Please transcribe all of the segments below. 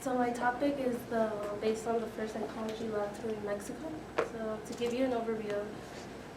So my topic is based on the first psychology laboratory in Mexico. So to give you an overview,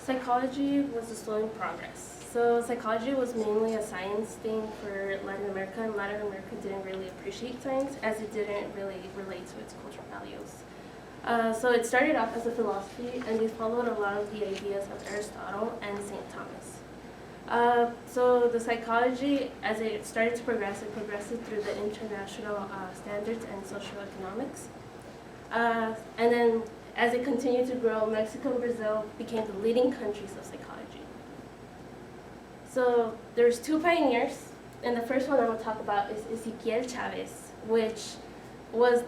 psychology was a slow in progress. So psychology was mainly a science thing for Latin America, and Latin America didn't really appreciate science as it didn't really relate to its cultural values. So it started off as a philosophy, and they followed a lot of the ideas of Aristotle and St. Thomas. So the psychology, as it started to progress, it progressed through the international standards and socioeconomics. And then as it continued to grow, Mexico and Brazil became the leading countries of psychology. So there's two pioneers, and the first one I want to talk about is Ezequiel Chavez, which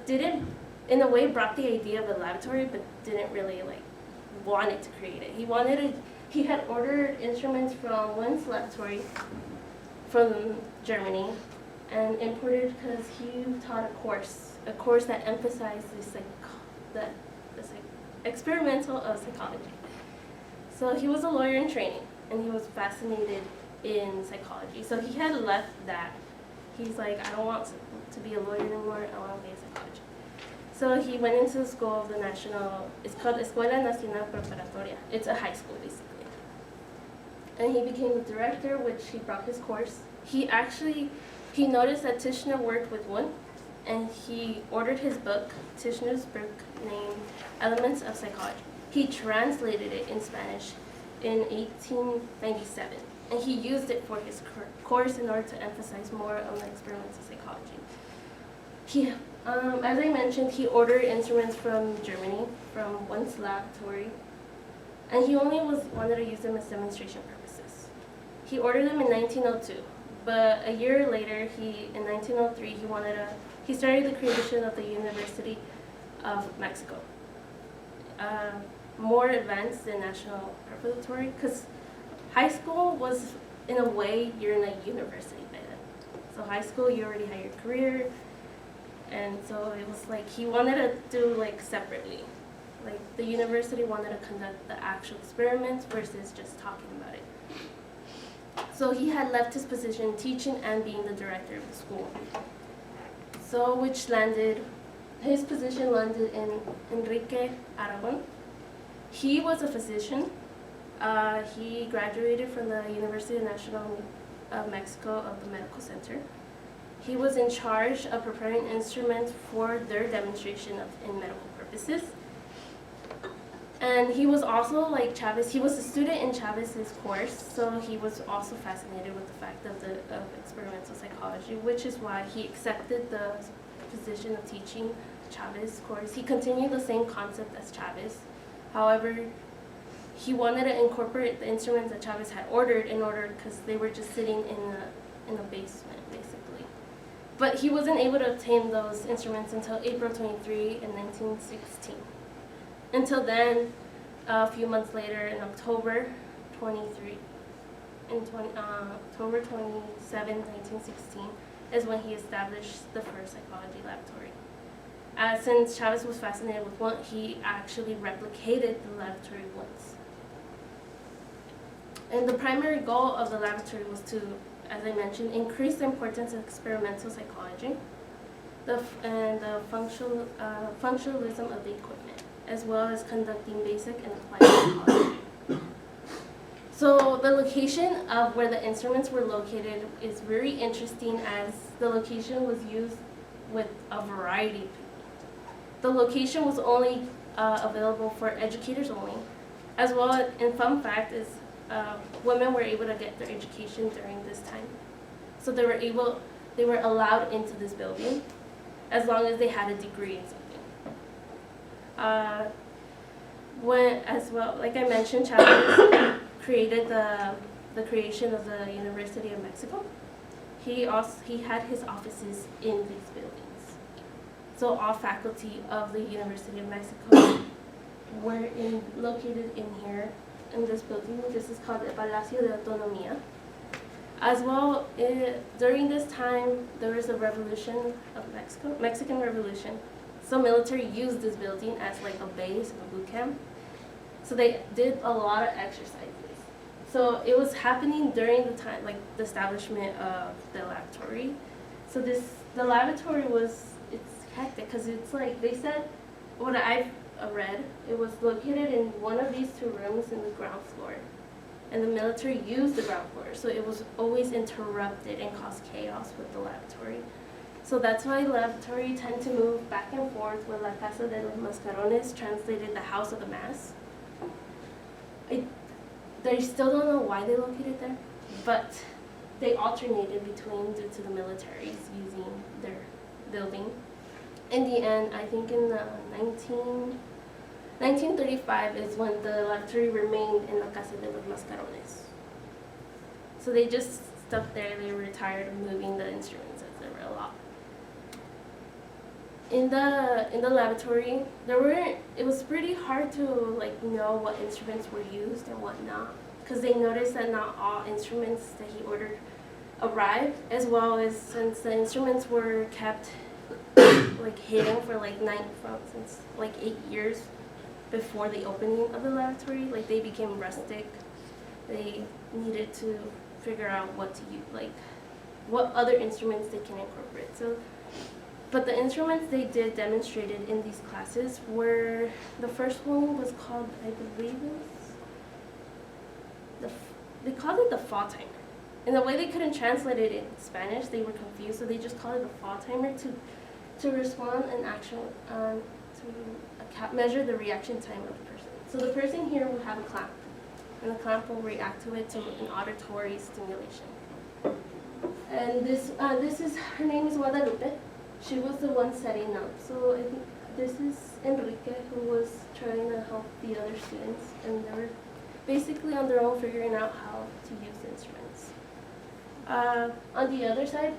didn't, in a way, brought the idea of a laboratory, but didn't really wanted to create it. He had ordered instruments from Wundt's laboratory from Germany and imported because he taught a course that emphasized the experimental of psychology. So he was a lawyer in training, and he was fascinated in psychology. So he had left that. He's like, I don't want to be a lawyer anymore, I want to be a psychologist. So he went into the school of the national, it's called Escuela Nacional Preparatoria. It's a high school, basically. And he became the director, which he brought his course. He noticed that Tishner worked with Wundt, and he ordered his book, Tishner's book named Elements of Psychology. He translated it in Spanish in 1897, and he used it for his course in order to emphasize more on the experiments of psychology. As I mentioned, he ordered instruments from Germany, from Wundt's laboratory, and he only wanted to use them as demonstration purposes. He ordered them in 1902, but a year later, in 1903, he started the creation of the University of Mexico. More advanced than National Preparatory, because high school was, in a way, you're in a university by then. So high school, you already had your career, and so it was like he wanted to do separately. Like the university wanted to conduct the actual experiments versus just talking about it. So he had left his position teaching and being the director of the school. So his position landed in Enrique Aragon. He was a physician. He graduated from the University National of Mexico of the Medical Center. He was in charge of preparing instruments for their demonstration in medical purposes. And he was also, like Chavez, he was a student in Chavez's course, so he was also fascinated with the fact of experimental psychology, which is why he accepted the position of teaching Chavez's course. He continued the same concept as Chavez. However, he wanted to incorporate the instruments that Chavez had ordered because they were just sitting in the basement, basically. But he wasn't able to obtain those instruments until April 23 in 1916. Until then, a few months later, in October 27, 1916, is when he established the first psychology laboratory. Since Chavez was fascinated with Wundt, he actually replicated the laboratory once. And the primary goal of the laboratory was to, as I mentioned, increase the importance of experimental psychology and the functionalism of the equipment, as well as conducting basic and applied psychology. So the location of where the instruments were located is very interesting, as the location was used with a variety of people. The location was only available for educators only, as well as, and fun fact is, women were able to get their education during this time. So they were allowed into this building as long as they had a degree in something. As well, like I mentioned, Chavez created the creation of the University of Mexico. He had his offices in these buildings. So all faculty of the University of Mexico were located in here, in this building. This is called the Palacio de Autonomía. As well, during this time, there was a revolution of Mexico, Mexican Revolution. So military used this building as like a base, a boot camp. So they did a lot of exercises. So it was happening during the time, like the establishment of the laboratory. So the laboratory had it because it's like they said, what I've read, it was located in one of these two rooms in the ground floor. And the military used the ground floor, so it was always interrupted and caused chaos with the lavatory. So that's why the lavatory tend to move back and forth, where La Casa de los Mascarones translated the house of the mass. They still don't know why they located there, but they alternated between due to the militaries using their building. In the end, I think in the 1935 is when the lavatory remained in La Casa de los Mascarones. So they just stuck there. They were tired of moving the instruments as there were a lot. In the lavatory, it was pretty hard to know what instruments were used and what not, because they noticed that not all instruments that he ordered arrived, as well as since the instruments were kept hidden for since 8 years before the opening of the lavatory, they became rustic. They needed to figure out what to use, what other instruments they can incorporate. But the instruments they did demonstrated in these classes were, the first one was called, I believe they called it the fall timer. And the way they couldn't translate it in Spanish, they were confused, so they just called it the fall timer to respond an action, to measure the reaction time of the person. So the person here will have a clamp, and the clamp will react to it to an auditory stimulation. And her name is Guadalupe. She was the one setting up. So I think this is Enrique, who was trying to help the other students, and they were basically on their own figuring out how to use the instruments. On the other side,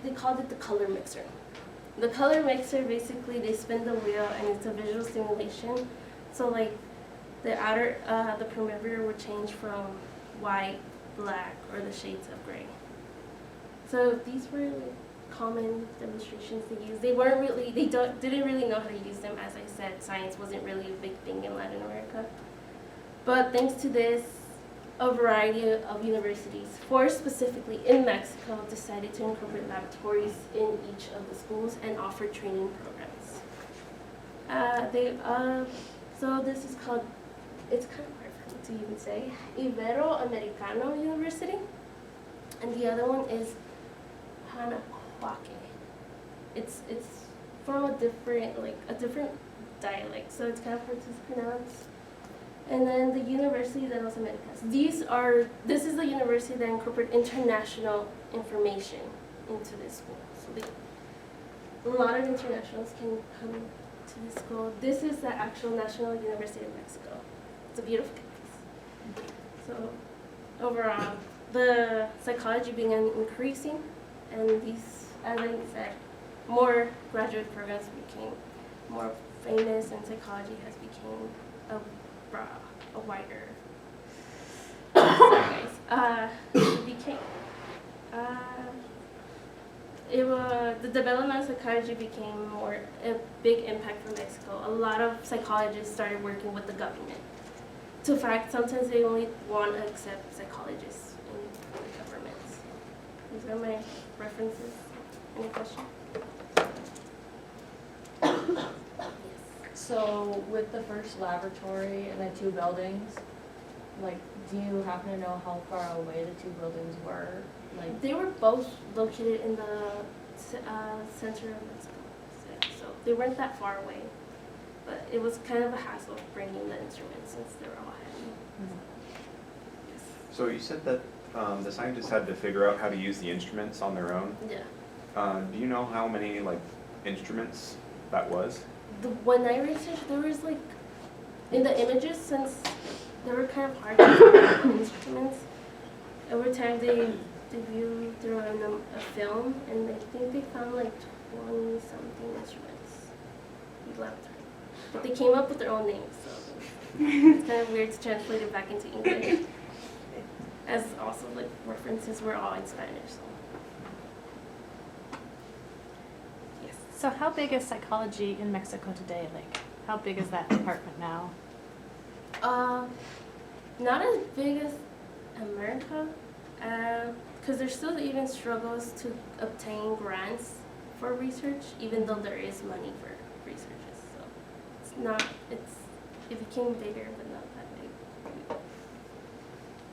they called it the color mixer. The color mixer, basically, they spin the wheel and it's a visual stimulation. So the perimeter would change from white, black, or the shades of gray. So these were common demonstrations they used. They didn't really know how to use them. As I said, science wasn't really a big thing in Latin America. But thanks to this, a variety of universities, 4 specifically in Mexico, decided to incorporate laboratories in each of the schools and offer training programs. So this is called, it's kind of hard for me to even say, Ibero-Americano University, and the other one is Hanahuaque. It's from a different dialect, so it's kind of hard to pronounce. And then the University de las Americas. This is the university that incorporates international information into this school. So a lot of internationals can come to this school. This is the actual National University of Mexico. It's a beautiful campus. So overall, the psychology began increasing, and these, as I said, more graduate programs became more famous, and psychology has become a wider. The development of psychology became a big impact for Mexico. A lot of psychologists started working with the government. In fact, sometimes they only want to accept psychologists in the governments. These are my references. Any questions? So with the first laboratory and the 2 buildings, do you happen to know how far away the 2 buildings were? They were both located in the center of Mexico, so they weren't that far away. But it was kind of a hassle bringing the instruments since they were all heavy. Mm-hmm. Yes. So you said that the scientists had to figure out how to use the instruments on their own. Yeah. Do you know how many instruments that was? When I researched, there was in the images, since they were kind of hard to find instruments, over time they viewed through a film, and I think they found 20-something instruments in the laboratory. But they came up with their own names, so it's kind of weird to translate it back into English. As also references were all in Spanish. So. Yes. So how big is psychology in Mexico today? How big is that department now? Not as big as America, because there's still even struggles to obtain grants for research, even though there is money for researches. So it's not, it became bigger, but not that big.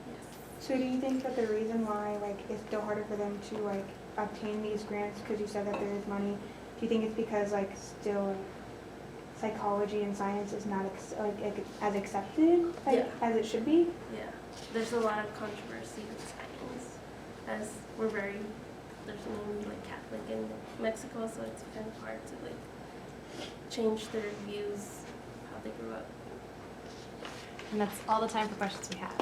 Yes. So do you think that the reason why like it's still harder for them to like obtain these grants, because you said that there is money, do you think it's because like still psychology and science is not as accepted as it should be? Yeah, there's a lot of controversy with science, as there's mainly like Catholic in Mexico, so it's kind of hard to like change their views, how they grew up. And that's all the time for questions we have.